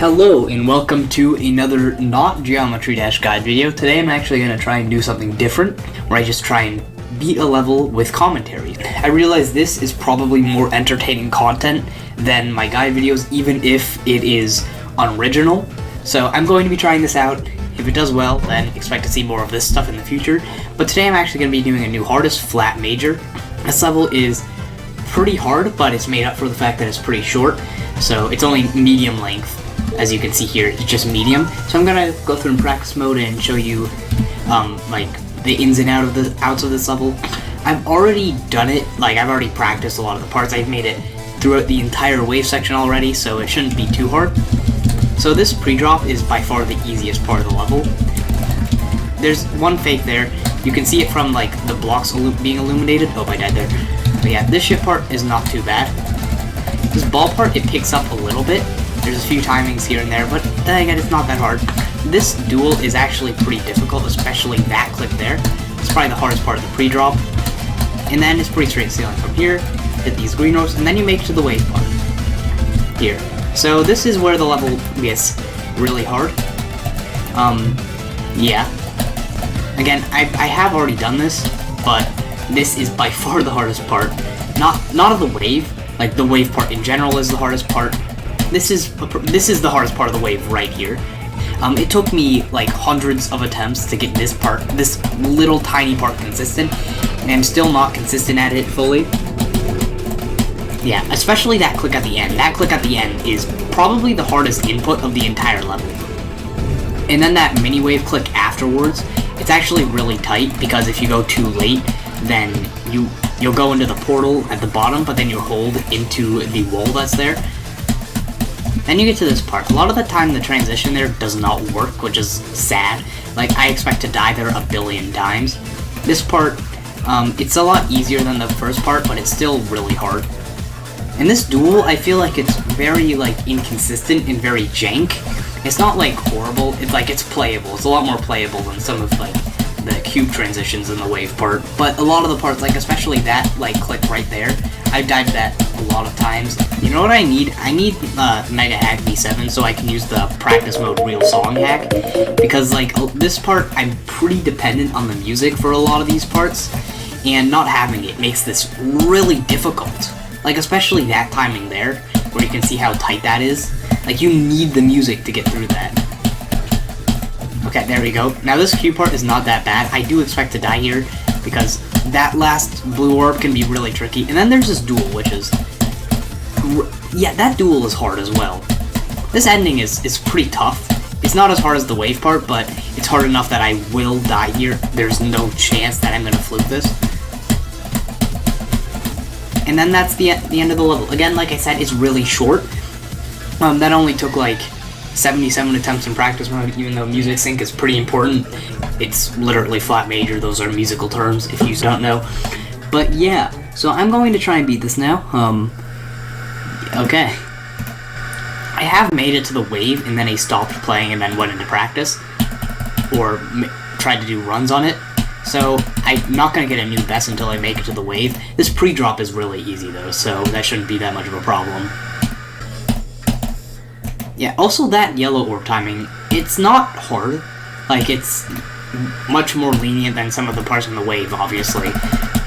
Hello and welcome to another not Geometry Dash Guide video. Today I'm actually going to try and do something different, where I just try and beat a level with commentary. I realize this is probably more entertaining content than my guide videos, even if it is unoriginal. So I'm going to be trying this out. If it does well, then expect to see more of this stuff in the future. But today I'm actually going to be doing a new hardest flat major. This level is pretty hard, but it's made up for the fact that it's pretty short. So it's only medium length. As you can see here, it's just medium. So I'm gonna go through in practice mode and show you like the ins and outs of this level. I've already done it, like I've already practiced a lot of the parts. I've made it throughout the entire wave section already, so it shouldn't be too hard. So this pre-drop is by far the easiest part of the level. There's one fake there. You can see it from like the blocks being illuminated. Oh, I died there. But yeah, this shift part is not too bad. This ball part, it picks up a little bit. There's a few timings here and there, but then again, it's not that hard. This duel is actually pretty difficult, especially that clip there. It's probably the hardest part of the pre-drop. And then it's pretty straight sailing from here, hit these green ropes, and then you make it to the wave part. Here. So this is where the level gets really hard. Yeah. Again, I have already done this, but this is by far the hardest part. Not of the wave, like the wave part in general is the hardest part. This is the hardest part of the wave right here. It took me like hundreds of attempts to get this little tiny part consistent, and I'm still not consistent at it fully. Yeah, especially that click at the end. That click at the end is probably the hardest input of the entire level. And then that mini wave click afterwards, it's actually really tight, because if you go too late, then you'll go into the portal at the bottom, but then you hold into the wall that's there. Then you get to this part. A lot of the time the transition there does not work, which is sad. Like, I expect to die there a billion times. This part, it's a lot easier than the first part, but it's still really hard. In this duel, I feel like it's very, like, inconsistent and very jank. It's not, like, horrible. It's, like, it's playable. It's a lot more playable than some of, like, the cube transitions in the wave part. But a lot of the parts, like, especially that, like, click right there, I've died that a lot of times. You know what I need? I need Mega Hack V7 so I can use the practice mode real song hack. Because, like, this part, I'm pretty dependent on the music for a lot of these parts. And not having it makes this really difficult. Like, especially that timing there, where you can see how tight that is. Like, you need the music to get through that. Okay, there we go. Now, this cube part is not that bad. I do expect to die here, because that last blue orb can be really tricky. And then there's this duel, which is... yeah, that duel is hard as well. This ending is pretty tough. It's not as hard as the wave part, but it's hard enough that I will die here. There's no chance that I'm going to fluke this. And then that's the end of the level. Again, like I said, it's really short. That only took like 77 attempts in practice mode, even though music sync is pretty important. It's literally flat major, those are musical terms if you don't know. But yeah, so I'm going to try and beat this now. Okay. I have made it to the wave, and then I stopped playing and then went into practice. Or tried to do runs on it. So I'm not going to get a new best until I make it to the wave. This pre-drop is really easy though, so that shouldn't be that much of a problem. Yeah, also that yellow orb timing, it's not hard. Like, it's much more lenient than some of the parts in the wave, obviously.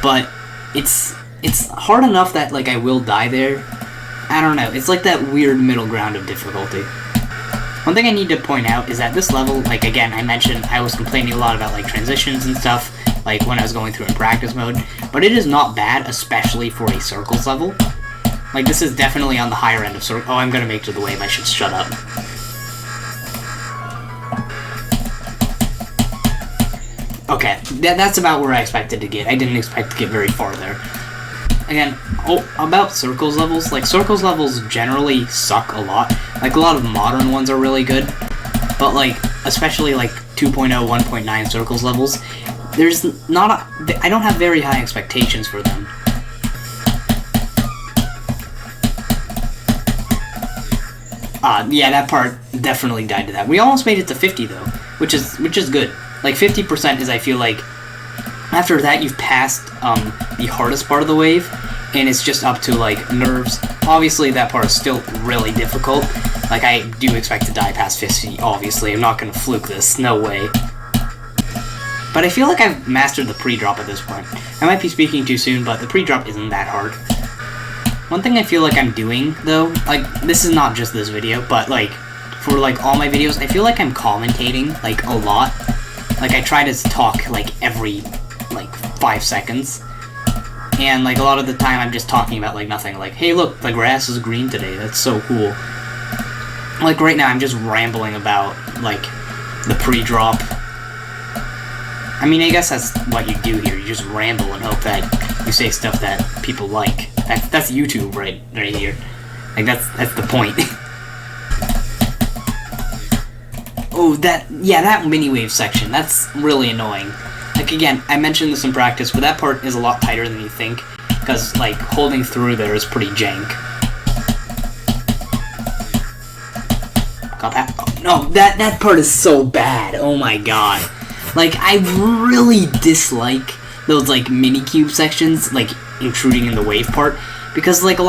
But it's hard enough that, like, I will die there. I don't know, it's like that weird middle ground of difficulty. One thing I need to point out is that this level, like, again, I mentioned I was complaining a lot about, like, transitions and stuff, like, when I was going through in practice mode. But it is not bad, especially for a circles level. Like, this is definitely on the higher end of circle. Oh, I'm gonna make it to the wave. I should shut up. Okay, that's about where I expected to get. I didn't expect to get very far there. Again, about circles levels. Like, circles levels generally suck a lot. Like, a lot of modern ones are really good. But, like, especially, like, 2.0, 1.9 circles levels, there's not I don't have very high expectations for them. Yeah, that part definitely died to that. We almost made it to 50 though, which is good. Like 50% is, I feel like, after that you've passed the hardest part of the wave, and it's just up to like nerves. Obviously that part is still really difficult, Like, I do expect to die past 50, obviously. I'm not gonna fluke this, no way. But I feel like I've mastered the pre-drop at this point. I might be speaking too soon, but the pre-drop isn't that hard. One thing I feel like I'm doing, though, like, this is not just this video, but, like, for, like, all my videos, I feel like I'm commentating, like, a lot. Like, I try to talk, like, every, like, 5 seconds. And, like, a lot of the time I'm just talking about, like, nothing. Like, hey, look, the grass is green today. That's so cool. Like, right now I'm just rambling about, like, the pre-drop. I mean, I guess that's what you do here. You just ramble and hope that you say stuff that people like. That's YouTube right here. Like, that's the point. Oh, that mini wave section, that's really annoying. Like, again, I mentioned this in practice, but that part is a lot tighter than you think, because, like, holding through there is pretty jank. Got that? Oh, no, that part is so bad. Oh my god. Like, I really dislike those, like, mini cube sections, like, intruding in the wave part, because, like,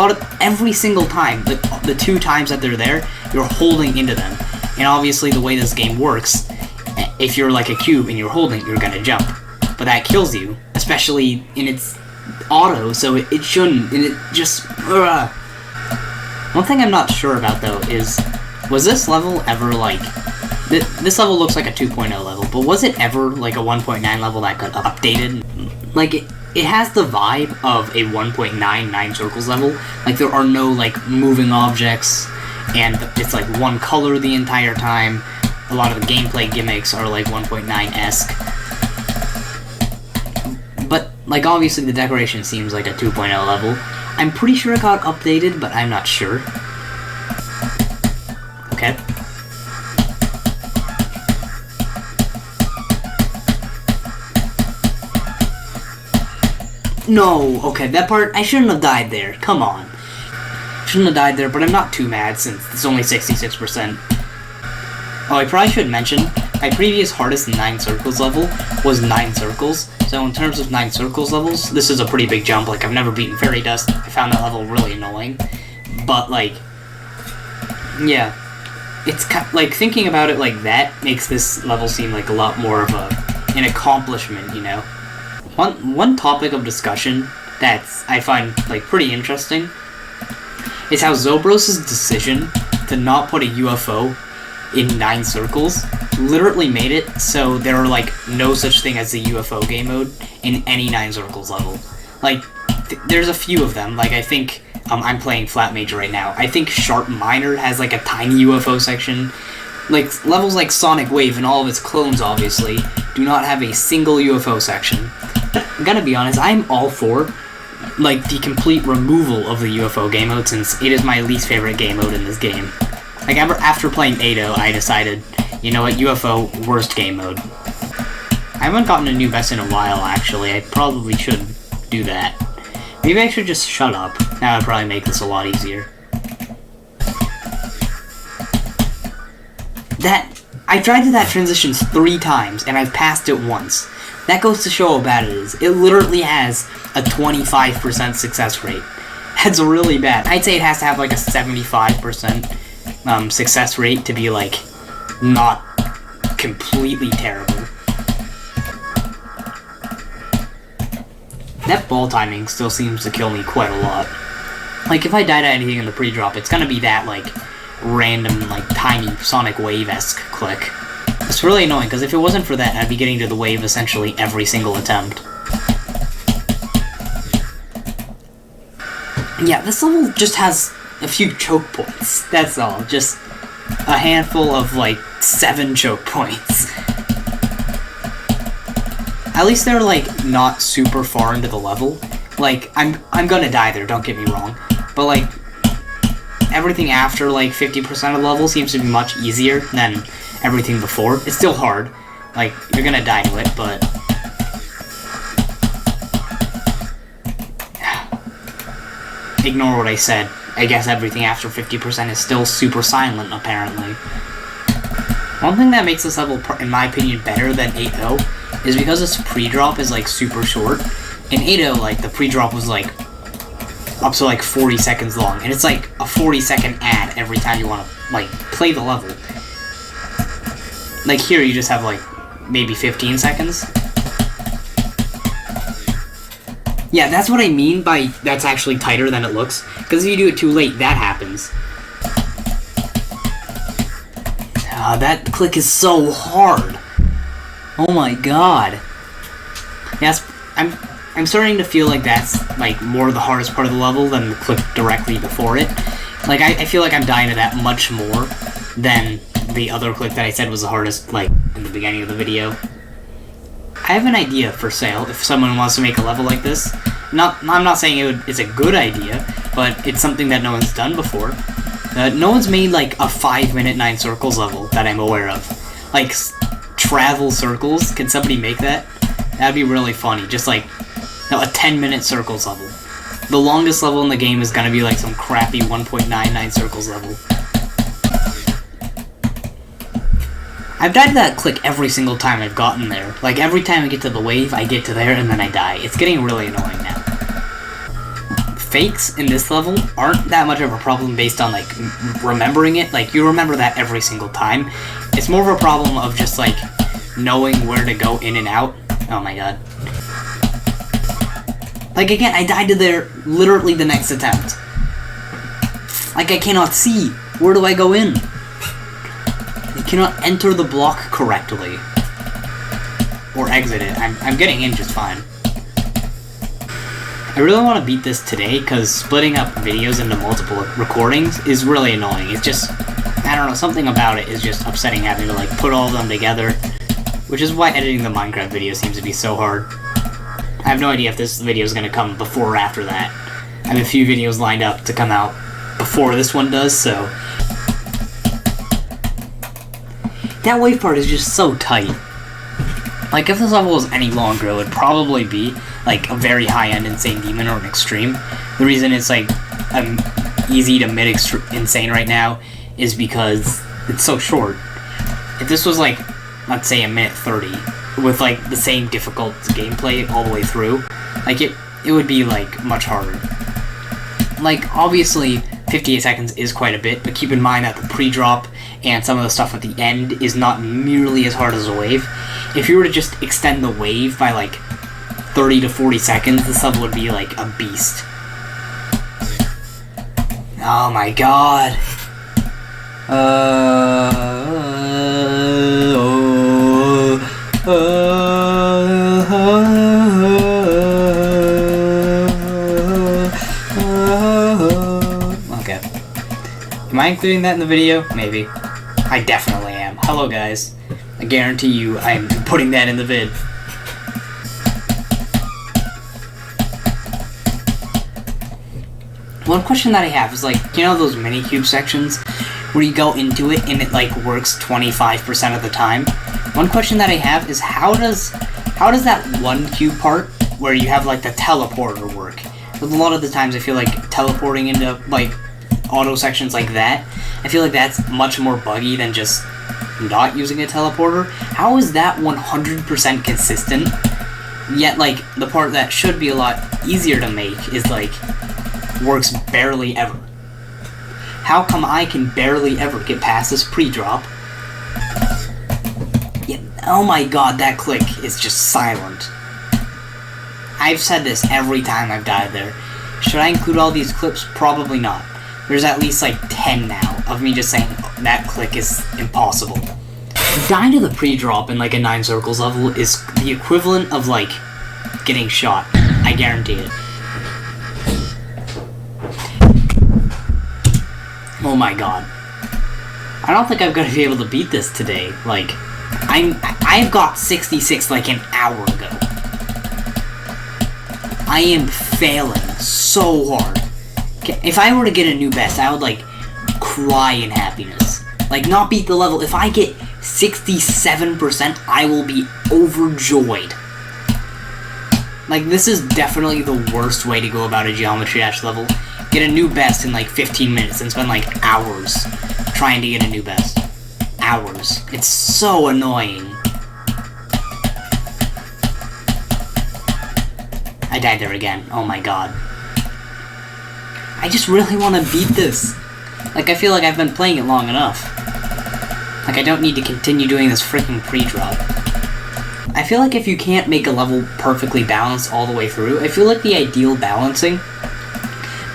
every single time, the 2 times that they're there, you're holding into them. And obviously the way this game works, if you're like a cube and you're holding, you're gonna jump. But that kills you, especially in its auto, so it shouldn't, and it just... One thing I'm not sure about, though, is, was this level ever, like... This level looks like a 2.0 level, but was it ever, like, a 1.9 level that got updated? Like, it has the vibe of a 1.99 circles level. Like, there are no, like, moving objects, and it's like one color the entire time. A lot of the gameplay gimmicks are like 1.9-esque. But, like, obviously the decoration seems like a 2.0 level. I'm pretty sure it got updated, but I'm not sure. Okay. No, okay, that part, I shouldn't have died there. Come on. Shouldn't have died there, but I'm not too mad since it's only 66%. Oh, I probably should mention, my previous hardest 9 circles level was 9 circles. So in terms of 9 circles levels, this is a pretty big jump. Like, I've never beaten Fairy Dust. I found that level really annoying. But, like, yeah. It's like, thinking about it like that makes this level seem like a lot more of an accomplishment, you know? One topic of discussion that I find, like, pretty interesting is how Zobros' decision to not put a UFO in 9 circles literally made it so there are, like, no such thing as a UFO game mode in any 9 circles level. Like, there's a few of them. Like, I think, I'm playing Flat Major right now. I think Sharp Minor has, like, a tiny UFO section. Like, levels like Sonic Wave and all of its clones, obviously, do not have a single UFO section. I'm gonna be honest, I'm all for, like, the complete removal of the UFO game mode, since it is my least favorite game mode in this game. Like, after playing 8-0, I decided, you know what, UFO, worst game mode. I haven't gotten a new best in a while, actually. I probably should do that. Maybe I should just shut up. That would probably make this a lot easier. I tried that transition 3 times, and I've passed it once. That goes to show how bad it is. It literally has a 25% success rate. That's really bad. I'd say it has to have like a 75% success rate to be, like, not completely terrible. That ball timing still seems to kill me quite a lot. Like, if I died at anything in the pre-drop, it's gonna be that, like, random, like, tiny Sonic Wave-esque click. It's really annoying, because if it wasn't for that, I'd be getting to the wave essentially every single attempt. Yeah, this level just has a few choke points, that's all. Just a handful of, like, 7 choke points. At least they're, like, not super far into the level. Like, I'm gonna die there, don't get me wrong. But, like, everything after, like, 50% of the level seems to be much easier than everything before. It's still hard. Like, you're gonna die to it, but... Ignore what I said. I guess everything after 50% is still super silent, apparently. One thing that makes this level, in my opinion, better than 8-0 is because its pre-drop is, like, super short. In 8-0, like, the pre-drop was, like, up to, like, 40 seconds long, and it's, like, a 40-second ad every time you want to like, play the level. Like, here you just have, like, maybe 15 seconds. Yeah, that's what I mean by that's actually tighter than it looks. Because if you do it too late, that happens. That click is so hard. Oh my god. Yes, I'm starting to feel like that's, like, more the hardest part of the level than the click directly before it. Like, I feel like I'm dying to that much more than the other click that I said was the hardest, like, in the beginning of the video. I have an idea for sale if someone wants to make a level like this. I'm not saying it's a good idea, but it's something that no one's done before. No one's made, like, a 5-minute 9 circles level that I'm aware of. Like, travel circles. Can somebody make that? That'd be really funny. Just, like, no, a 10-minute circles level. The longest level in the game is gonna be, like, some crappy 1.99 circles level. I've died to that click every single time I've gotten there. Like, every time I get to the wave, I get to there, and then I die. It's getting really annoying now. Fakes in this level aren't that much of a problem based on, like, remembering it. Like, you remember that every single time. It's more of a problem of just, like, knowing where to go in and out. Oh my god. Like, again, I died to there literally the next attempt. Like, I cannot see. Where do I go in? You cannot enter the block correctly. Or exit it. I'm getting in just fine. I really want to beat this today, because splitting up videos into multiple recordings is really annoying. It's just, I don't know, something about it is just upsetting having to, like, put all of them together. Which is why editing the Minecraft video seems to be so hard. I have no idea if this video is going to come before or after that. I have a few videos lined up to come out before this one does, so... That wave part is just so tight. Like, if this level was any longer, it would probably be, like, a very high-end Insane Demon or an Extreme. The reason it's, like, easy to mid-insane right now is because it's so short. If this was, like, let's say a minute 30, with, like, the same difficult gameplay all the way through, like, it would be, like, much harder. Like, obviously, 58 seconds is quite a bit, but keep in mind that the pre-drop and some of the stuff at the end is not nearly as hard as a wave. If you were to just extend the wave by, like, 30 to 40 seconds, this level would be, like, a beast. Oh my god. Okay. Am I including that in the video? Maybe. I definitely am. Hello, guys. I guarantee you I'm putting that in the vid. One question that I have is, like, you know those mini-cube sections where you go into it and it, like, works 25% of the time? One question that I have is how does that one cube part where you have, like, the teleporter work? Because a lot of the times I feel like teleporting into, like, auto sections like that, I feel like that's much more buggy than just not using a teleporter. How is that 100% consistent? Yet, like, the part that should be a lot easier to make is, like, works barely ever. How come I can barely ever get past this pre-drop? Yeah, oh my god, that click is just silent. I've said this every time I've died there. Should I include all these clips? Probably not. There's at least, like, 10 now of me just saying, oh, that click is impossible. Dying to the pre-drop in, like, a 9 circles level is the equivalent of, like, getting shot. I guarantee it. Oh my god. I don't think I'm gonna be able to beat this today. Like, I've got 66 like an hour ago. I am failing so hard. If I were to get a new best, I would, like, cry in happiness. Like, not beat the level. If I get 67%, I will be overjoyed. Like, this is definitely the worst way to go about a Geometry Dash level. Get a new best in, like, 15 minutes and spend, like, hours trying to get a new best. Hours. It's so annoying. I died there again. Oh my god. I just really want to beat this. Like, I feel like I've been playing it long enough. Like, I don't need to continue doing this freaking pre-drop. I feel like if you can't make a level perfectly balanced all the way through, I feel like the ideal balancing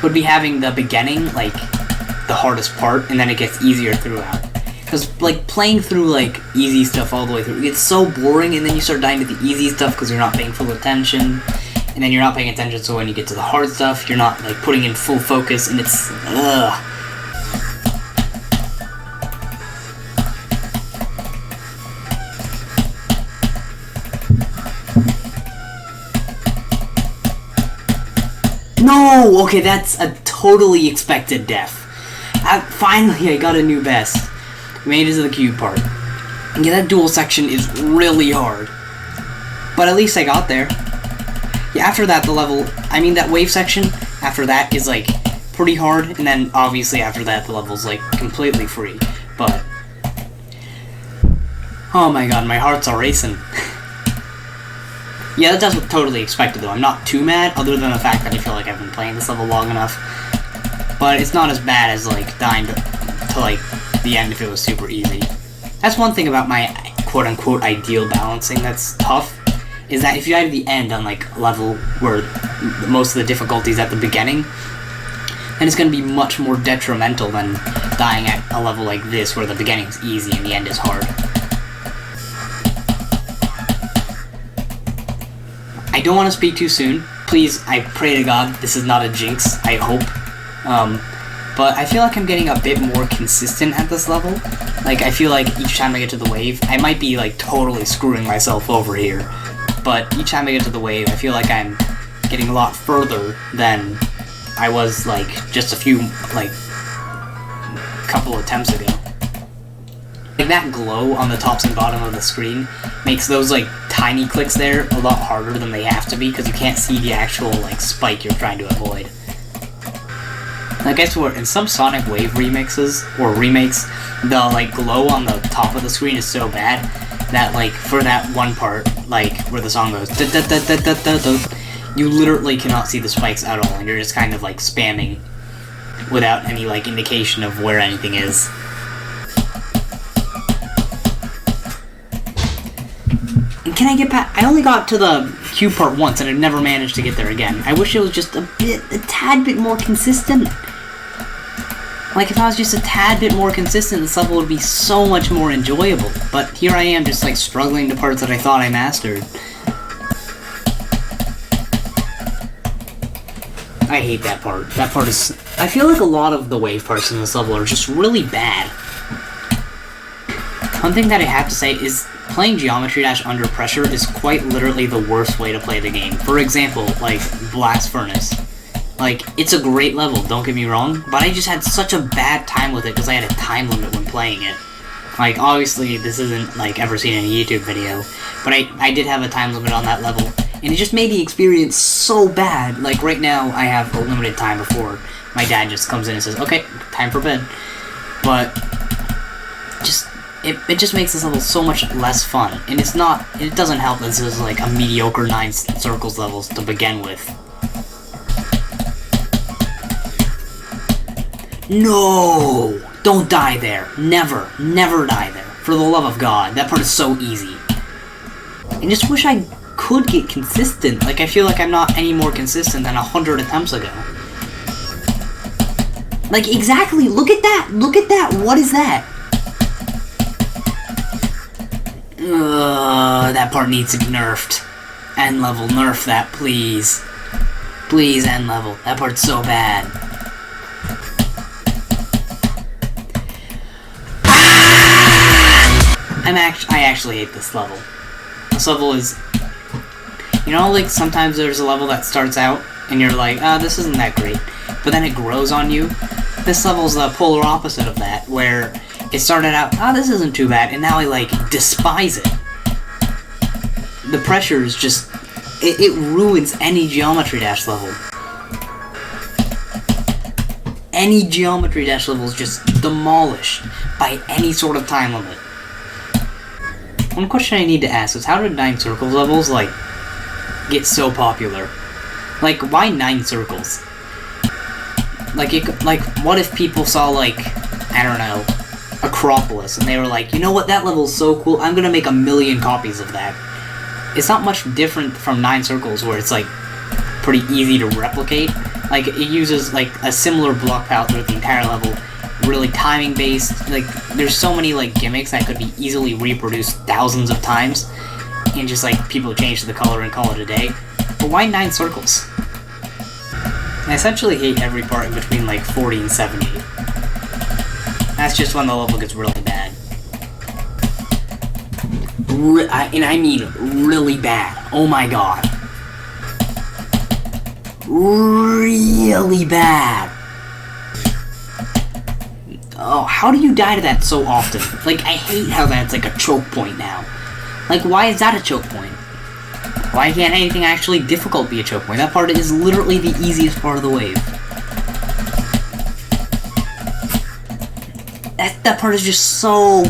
would be having the beginning, like, the hardest part, and then it gets easier throughout. Because, like, playing through, like, easy stuff all the way through, it's so boring, and then you start dying to the easy stuff because you're not paying full attention, and then you're not paying attention, so when you get to the hard stuff, you're not, like, putting in full focus, and it's, ugh. No! Okay, that's a totally expected death. Finally, I got a new best. Made it to the cube part. Yeah, that dual section is really hard. But at least I got there. Yeah, after that, that wave section, after that is, like, pretty hard. And then, obviously, after that, the level's, like, completely free. But, oh my god, my hearts are racing. Yeah, that's totally expected, though. I'm not too mad, other than the fact that I feel like I've been playing this level long enough. But it's not as bad as, like, dying to like, the end if it was super easy. That's one thing about my quote-unquote ideal balancing that's tough, is that if you die to the end on, like, a level where most of the difficulty's at the beginning, then it's going to be much more detrimental than dying at a level like this, where the beginning's easy and the end is hard. I don't want to speak too soon. Please, I pray to God, this is not a jinx, I hope. But I feel like I'm getting a bit more consistent at this level. Like, I feel like each time I get to the wave, I might be, like, totally screwing myself over here. But each time I get to the wave, I feel like I'm getting a lot further than I was, like, just a few, like, couple attempts ago. Like, that glow on the tops and bottom of the screen makes those, like, tiny clicks there a lot harder than they have to be, because you can't see the actual, like, spike you're trying to avoid. Like, I swear, in some Sonic Wave remixes, or remakes, the, like, glow on the top of the screen is so bad that, like, for that one part, like, where the song goes da-da-da-da-da-da-da, you literally cannot see the spikes at all, and you're just kind of, like, spamming without any, like, indication of where anything is. And can I get past? I only got to the cube part once, and I've never managed to get there again. I wish it was just a tad bit more consistent. Like, if I was just a tad bit more consistent, this level would be so much more enjoyable. But here I am, just, like, struggling to parts that I thought I mastered. I hate that part. That part is... I feel like a lot of the wave parts in this level are just really bad. One thing that I have to say is playing Geometry Dash under pressure is quite literally the worst way to play the game. For example, like, Blast Furnace. Like, it's a great level, don't get me wrong, but I just had such a bad time with it because I had a time limit when playing it. Like, obviously, this isn't, like, ever seen in a YouTube video, but I did have a time limit on that level, and it just made the experience so bad. Like, right now, I have a limited time before my dad just comes in and says, okay, time for bed. But, it just makes this level so much less fun, and it doesn't help that this is, like, a mediocre 9 circles levels to begin with. No! Don't die there. Never, never die there. For the love of God, that part is so easy. I just wish I could get consistent. Like, I feel like I'm not any more consistent than 100 attempts ago. Like, exactly, look at that! Look at that! What is that? That part needs to be nerfed. End level, nerf that, please. Please, end level. That part's so bad. I actually hate this level. This level is... You know, like, sometimes there's a level that starts out, and you're like, this isn't that great. But then it grows on you. This level's the polar opposite of that, where it started out, this isn't too bad, and now I, like, despise it. The pressure is just... It ruins any Geometry Dash level. Any Geometry Dash level is just demolished by any sort of time limit. One question I need to ask is, how did 9 circles levels, like, get so popular? Like, why 9 circles? Like, what if people saw, like, I don't know, Acropolis, and they were like, you know what, that level's so cool, I'm gonna make 1,000,000 copies of that. It's not much different from 9 Circles, where it's, like, pretty easy to replicate. Like, it uses, like, a similar block palette throughout the entire level, really timing-based. Like, there's so many, like, gimmicks that could be easily reproduced thousands of times, and just, like, people change the color and call it a day. But why 9 Circles? I essentially hate every part in between, like, 40 and 70. That's just when the level gets really bad. And I mean really bad. Oh my god. Really bad. Oh, how do you die to that so often? Like, I hate how that's like a choke point now. Like, why is that a choke point? Why can't anything actually difficult be a choke point? That part is literally the easiest part of the wave. That part is just so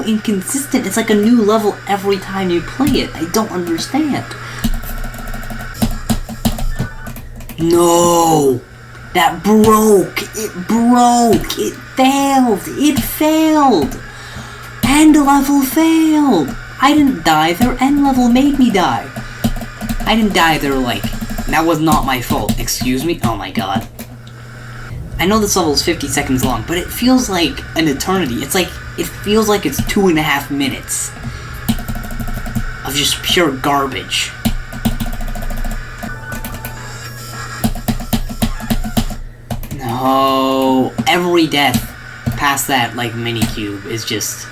inconsistent. It's like a new level every time you play it. I don't understand. No! That broke! It broke! It failed! It failed! End level failed! I didn't die, their end level made me die. I didn't die, they're like, that was not my fault. Excuse me? Oh my god. I know this level is 50 seconds long, but it feels like an eternity. It's like, it feels like it's 2.5 minutes of just pure garbage. No, every death past that, like, mini-cube is just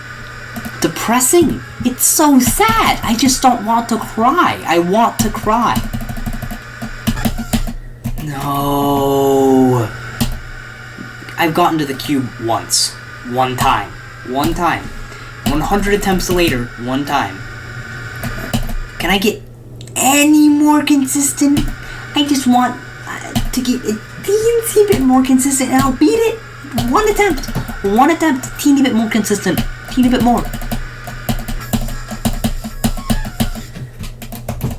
depressing. It's so sad. I just don't want to cry. I want to cry. No. I've gotten to the cube once. One time. 100 attempts later, one time. Can I get any more consistent? I just want to get a teensy bit more consistent and I'll beat it. One attempt, teeny bit more consistent. Teeny bit more.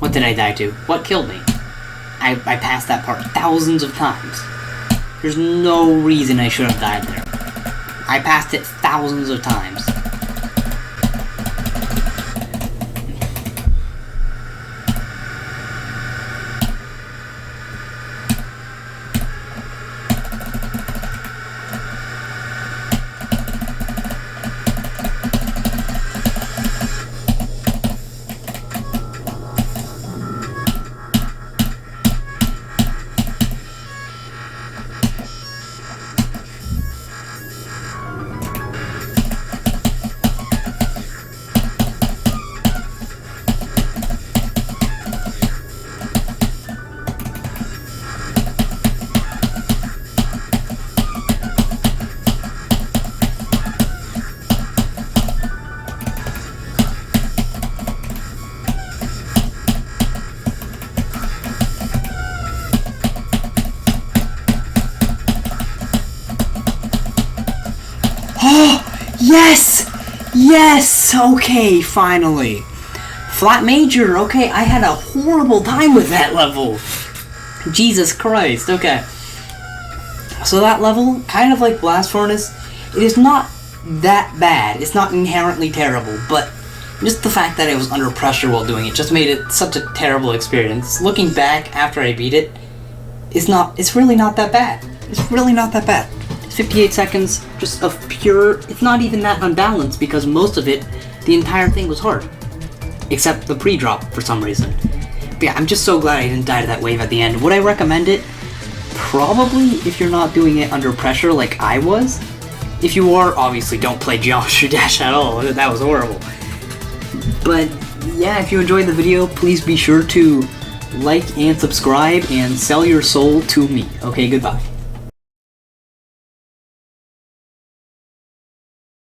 What did I die to? What killed me? I passed that part thousands of times. There's no reason I should have died there. I passed it thousands of times. Yes! Yes! Okay, finally. Flat major, okay, I had a horrible time with that level. Jesus Christ, okay. So that level, kind of like Blast Furnace, it is not that bad. It's not inherently terrible, but just the fact that I was under pressure while doing it just made it such a terrible experience. Looking back after I beat it, it's really not that bad. It's really not that bad. 58 seconds, just of pure, it's not even that unbalanced because most of it, the entire thing was hard. Except the pre-drop for some reason. But yeah, I'm just so glad I didn't die to that wave at the end. Would I recommend it? Probably if you're not doing it under pressure like I was. If you are, obviously don't play Geometry Dash at all, that was horrible. But yeah, if you enjoyed the video, please be sure to like and subscribe and sell your soul to me. Okay, goodbye.